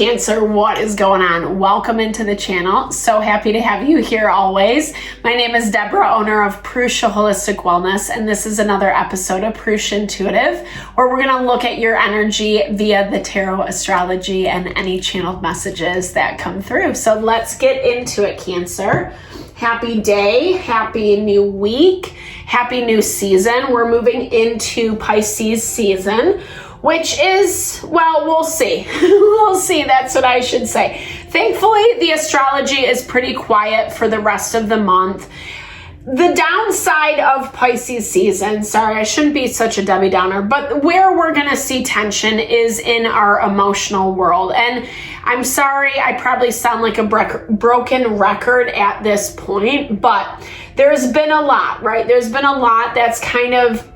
Cancer, what is going on? Welcome into the channel. So happy to have you here always. My name is Deborah, owner of Purusha Holistic Wellness, and this is another episode of Purusha Intuitive, where we're going to look at your energy via the tarot, astrology, and any channeled messages that come through. So let's get into it, Cancer. Happy day, happy new week, happy new season. We're moving into Pisces season, which is, well, we'll see. We'll see, that's what I should say. Thankfully, the astrology is pretty quiet for the rest of the month. The downside of Pisces season, sorry, I shouldn't be such a Debbie Downer, but where we're gonna see tension is in our emotional world. And I'm sorry, I probably sound like a broken record at this point, but there's been a lot, right? There's been a lot that's kind of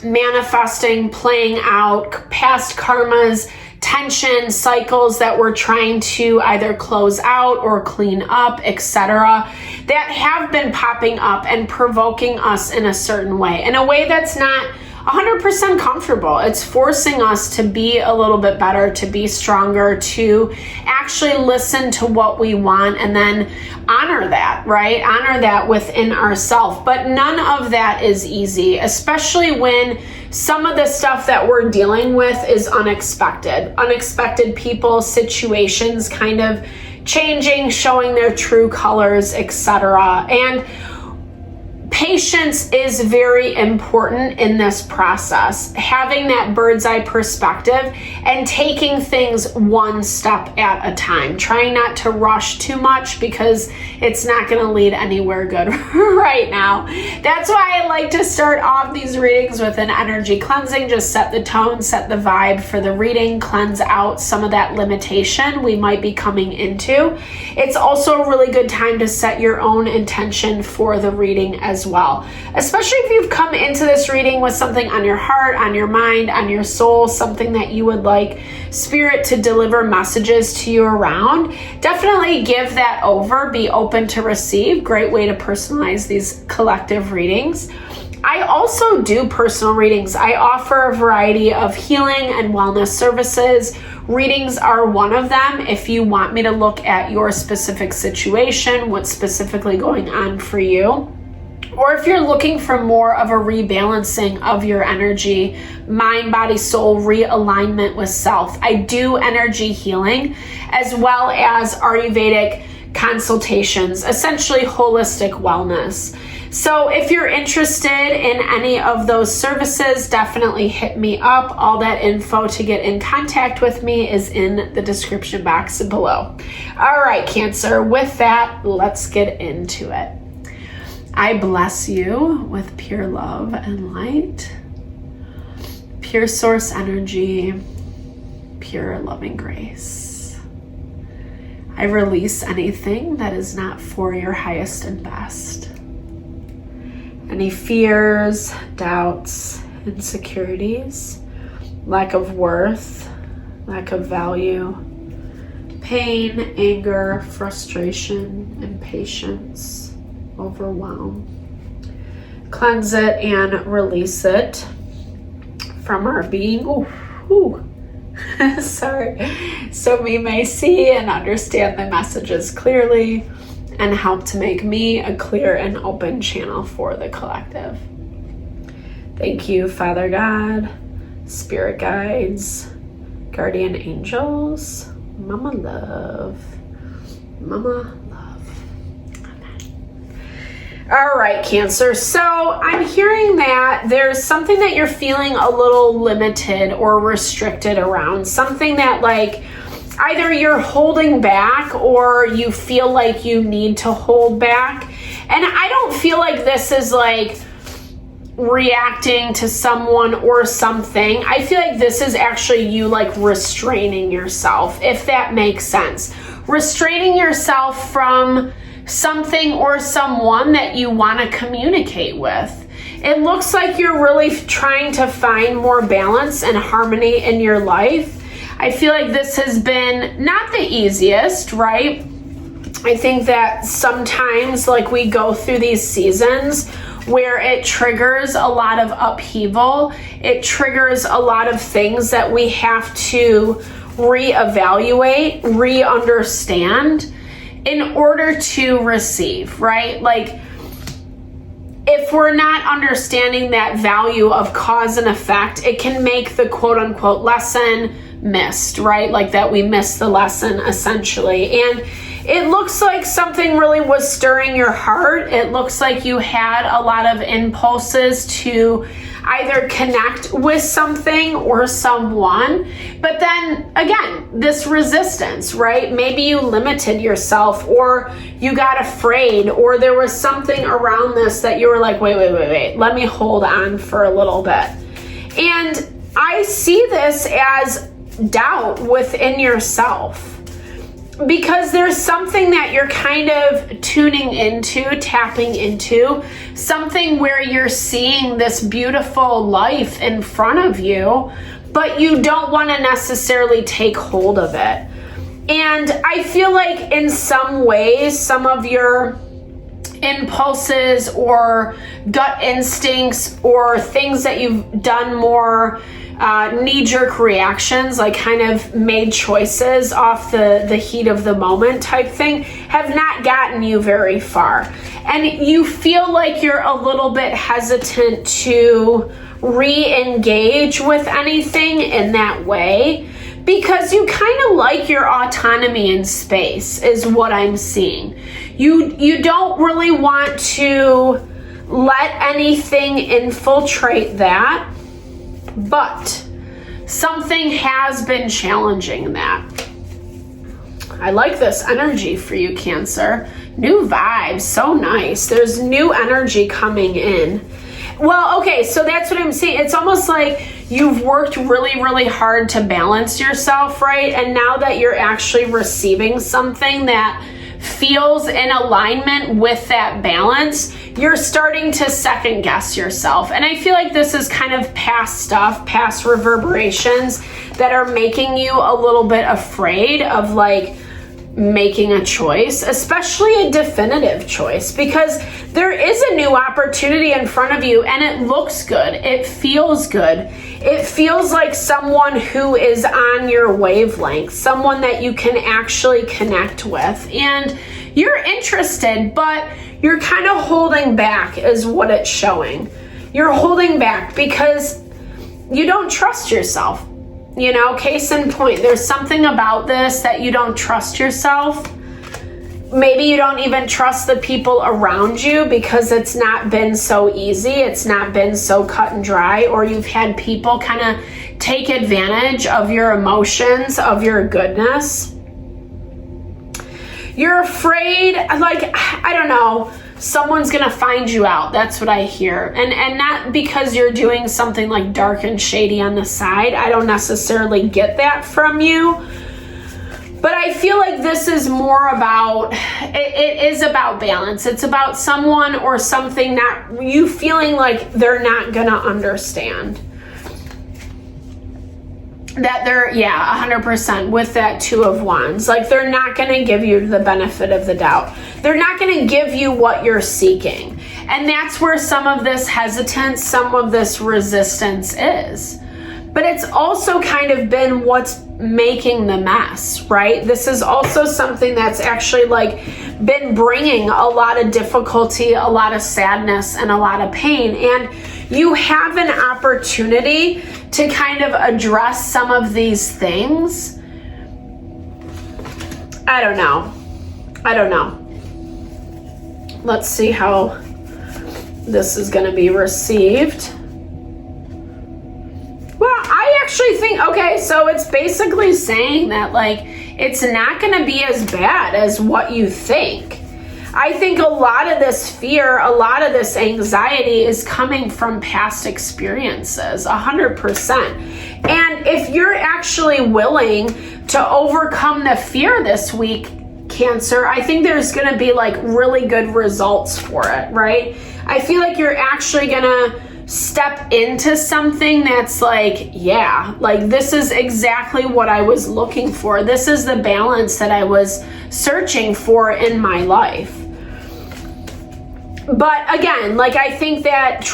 manifesting, playing out, past karmas, tension, cycles that we're trying to either close out or clean up, etc., that have been popping up and provoking us in a certain way, in a way that's not 100% comfortable. It's forcing us to be a little bit better, to be stronger, to actually listen to what we want and then honor that, right? Honor that within ourselves. But none of that is easy, especially when some of the stuff that we're dealing with is unexpected. Unexpected people, situations kind of changing, showing their true colors, etc. And patience is very important in this process. Having that bird's eye perspective and taking things one step at a time. Trying not to rush too much because it's not going to lead anywhere good right now. That's why I like to start off these readings with an energy cleansing. Just set the tone, set the vibe for the reading, cleanse out some of that limitation we might be coming into. It's also a really good time to set your own intention for the reading as well, especially if you've come into this reading with something on your heart, on your mind, on your soul, something that you would like spirit to deliver messages to you around. Definitely give that over, be open to receive. Great way to personalize these collective readings. I also do personal readings. I offer a variety of healing and wellness services. Readings are one of them. If you want me to look at your specific situation, what's specifically going on for you, or if you're looking for more of a rebalancing of your energy, mind, body, soul, realignment with self, I do energy healing as well as Ayurvedic consultations, essentially holistic wellness. So if you're interested in any of those services, definitely hit me up. All that info to get in contact with me is in the description box below. All right, Cancer, with that, let's get into it. I bless you with pure love and light, pure source energy, pure loving grace. I release anything that is not for your highest and best. Any fears, doubts, insecurities, lack of worth, lack of value, pain, anger, frustration, impatience, overwhelm. Cleanse it and release it from our being. Sorry. So we may see and understand the messages clearly and help to make me a clear and open channel for the collective. Thank you, Father God, Spirit guides, guardian angels, Mama Love, Mama Love. Amen. All right, Cancer. So I'm hearing that there's something that you're feeling a little limited or restricted around, something that like either you're holding back or you feel like you need to hold back. And I don't feel like this is like reacting to someone or something. I feel like this is actually you like restraining yourself, if that makes sense. Restraining yourself from something or someone that you want to communicate with. It looks like you're really trying to find more balance and harmony in your life. I feel like this has been not the easiest, right? I think that sometimes like we go through these seasons where it triggers a lot of upheaval. It triggers a lot of things that we have to reevaluate, re-understand in order to receive, right? Like, if we're not understanding that value of cause and effect, it can make the quote unquote lesson missed, right? Like that we missed the lesson essentially. And it looks like something really was stirring your heart. It looks like you had a lot of impulses to either connect with something or someone. But then again, this resistance, right? Maybe you limited yourself, or you got afraid, or there was something around this that you were like, wait, let me hold on for a little bit. And I see this as doubt within yourself, because there's something that you're kind of tuning into, tapping into, something where you're seeing this beautiful life in front of you, but you don't want to necessarily take hold of it. And I feel like in some ways, some of your impulses or gut instincts or things that you've done more knee-jerk reactions, like kind of made choices off the heat of the moment type thing, have not gotten you very far. And you feel like you're a little bit hesitant to re-engage with anything in that way, because you kind of like your autonomy in space, is what I'm seeing. You don't really want to let anything infiltrate that. But something has been challenging that. I like this energy for you, Cancer. New vibes, so nice. There's new energy coming in. Well, okay, so that's what I'm saying. It's almost like you've worked really, really hard to balance yourself, right? And now that you're actually receiving something that feels in alignment with that balance, you're starting to second guess yourself. And I feel like this is kind of past stuff, past reverberations that are making you a little bit afraid of like making a choice, especially a definitive choice, because there is a new opportunity in front of you and it looks good. It feels good. It feels like someone who is on your wavelength, someone that you can actually connect with, and you're interested, but you're kind of holding back is what it's showing. You're holding back because you don't trust yourself. You know, case in point, there's something about this that you don't trust yourself. Maybe you don't even trust the people around you because it's not been so easy. It's not been so cut and dry, or you've had people kind of take advantage of your emotions, of your goodness. You're afraid, like, I don't know, someone's gonna find you out. That's what I hear. And not because you're doing something like dark and shady on the side. I don't necessarily get that from you. But I feel like this is more about, it is about balance. It's about someone or something that you feeling like they're not gonna understand. That they're, 100% with that Two of Wands. Like, they're not going to give you the benefit of the doubt. They're not going to give you what you're seeking. And that's where some of this hesitance, some of this resistance is. But it's also kind of been what's making the mess, right? This is also something that's actually like been bringing a lot of difficulty, a lot of sadness, and a lot of pain. And you have an opportunity to kind of address some of these things. I don't know. Let's see how this is going to be received. Well, I actually think, okay, so it's basically saying that, like, it's not going to be as bad as what you think. I think a lot of this fear, a lot of this anxiety is coming from past experiences, 100%. And if you're actually willing to overcome the fear this week, Cancer, I think there's going to be like really good results for it, right? I feel like you're actually going to step into something that's like, yeah, like this is exactly what I was looking for. This is the balance that I was searching for in my life. But again, like, I think that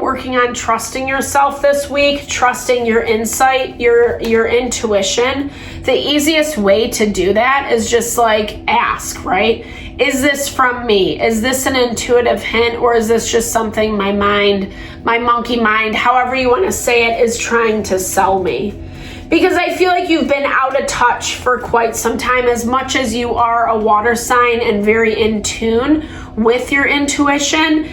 working on trusting yourself this week, trusting your insight, your intuition, the easiest way to do that is just like ask, right? Is this from me? Is this an intuitive hint, or is this just something my mind, my monkey mind, however you want to say it, is trying to sell me? Because I feel like you've been out of touch for quite some time. As much as you are a water sign and very in tune with your intuition,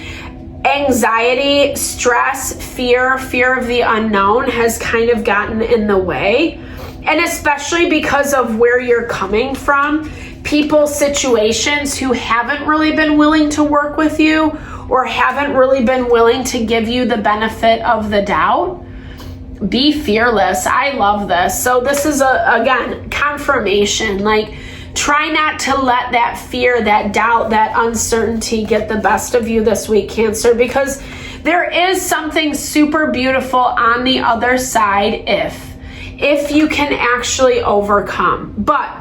anxiety, stress, fear of the unknown has kind of gotten in the way. And especially because of where you're coming from, people, situations who haven't really been willing to work with you or haven't really been willing to give you the benefit of the doubt. Be fearless. I love this. So this is again, confirmation. Like, try not to let that fear, that doubt, that uncertainty get the best of you this week, Cancer, because there is something super beautiful on the other side if you can actually overcome. But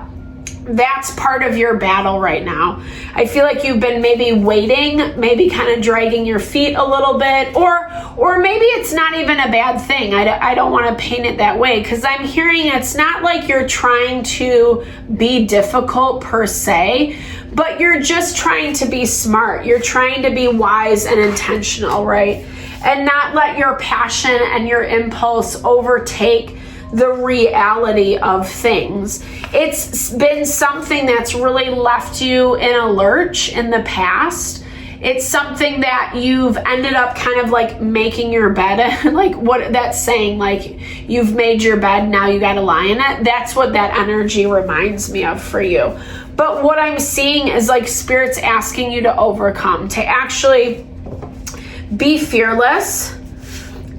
that's part of your battle right now. I feel like you've been maybe waiting, maybe kind of dragging your feet a little bit, or maybe it's not even a bad thing. I don't want to paint it that way, because I'm hearing it's not like you're trying to be difficult per se, but you're just trying to be smart. You're trying to be wise and intentional, right? And not let your passion and your impulse overtake the reality of things. It's been something that's really left you in a lurch in the past. It's something that you've ended up kind of like making your bed, like what that's saying, like you've made your bed, now you got to lie in it. That's what that energy reminds me of for you. But what I'm seeing is like Spirit's asking you to overcome, to actually be fearless,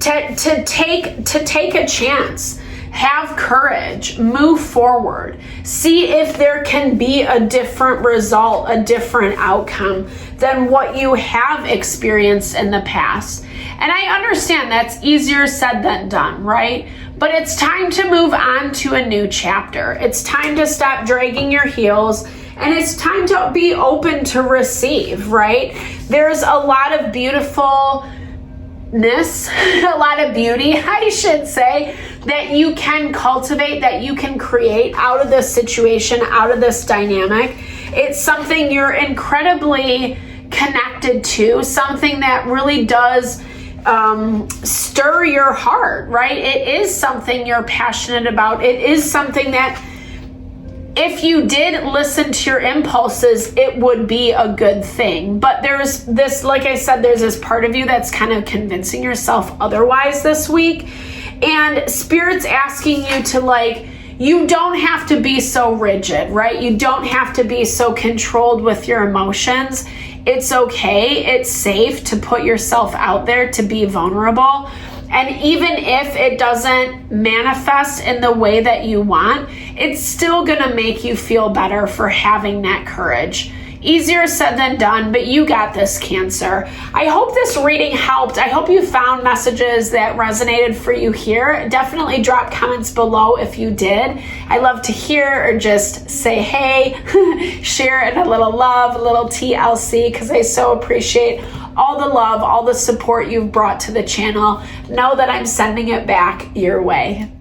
to take a chance. Have courage, move forward, see if there can be a different result, a different outcome than what you have experienced in the past. And I understand that's easier said than done, right? But it's time to move on to a new chapter. It's time to stop dragging your heels, and it's time to be open to receive, right? There's a lot of beautifulness, a lot of beauty, I should say, that you can cultivate, that you can create out of this situation, out of this dynamic. It's something you're incredibly connected to, something that really does stir your heart, right? It is something you're passionate about. It is something that if you did listen to your impulses, it would be a good thing. But there's this, like I said, there's this part of you that's kind of convincing yourself otherwise this week. And Spirit's asking you to, like, you don't have to be so rigid, right? You don't have to be so controlled with your emotions. It's okay. It's safe to put yourself out there, to be vulnerable. And even if it doesn't manifest in the way that you want, it's still going to make you feel better for having that courage. Easier said than done, but you got this, Cancer. I hope this reading helped. I hope you found messages that resonated for you here. Definitely drop comments below if you did. I love to hear, or just say hey, share it, a little love, a little TLC, because I so appreciate all the love, all the support you've brought to the channel. Know that I'm sending it back your way.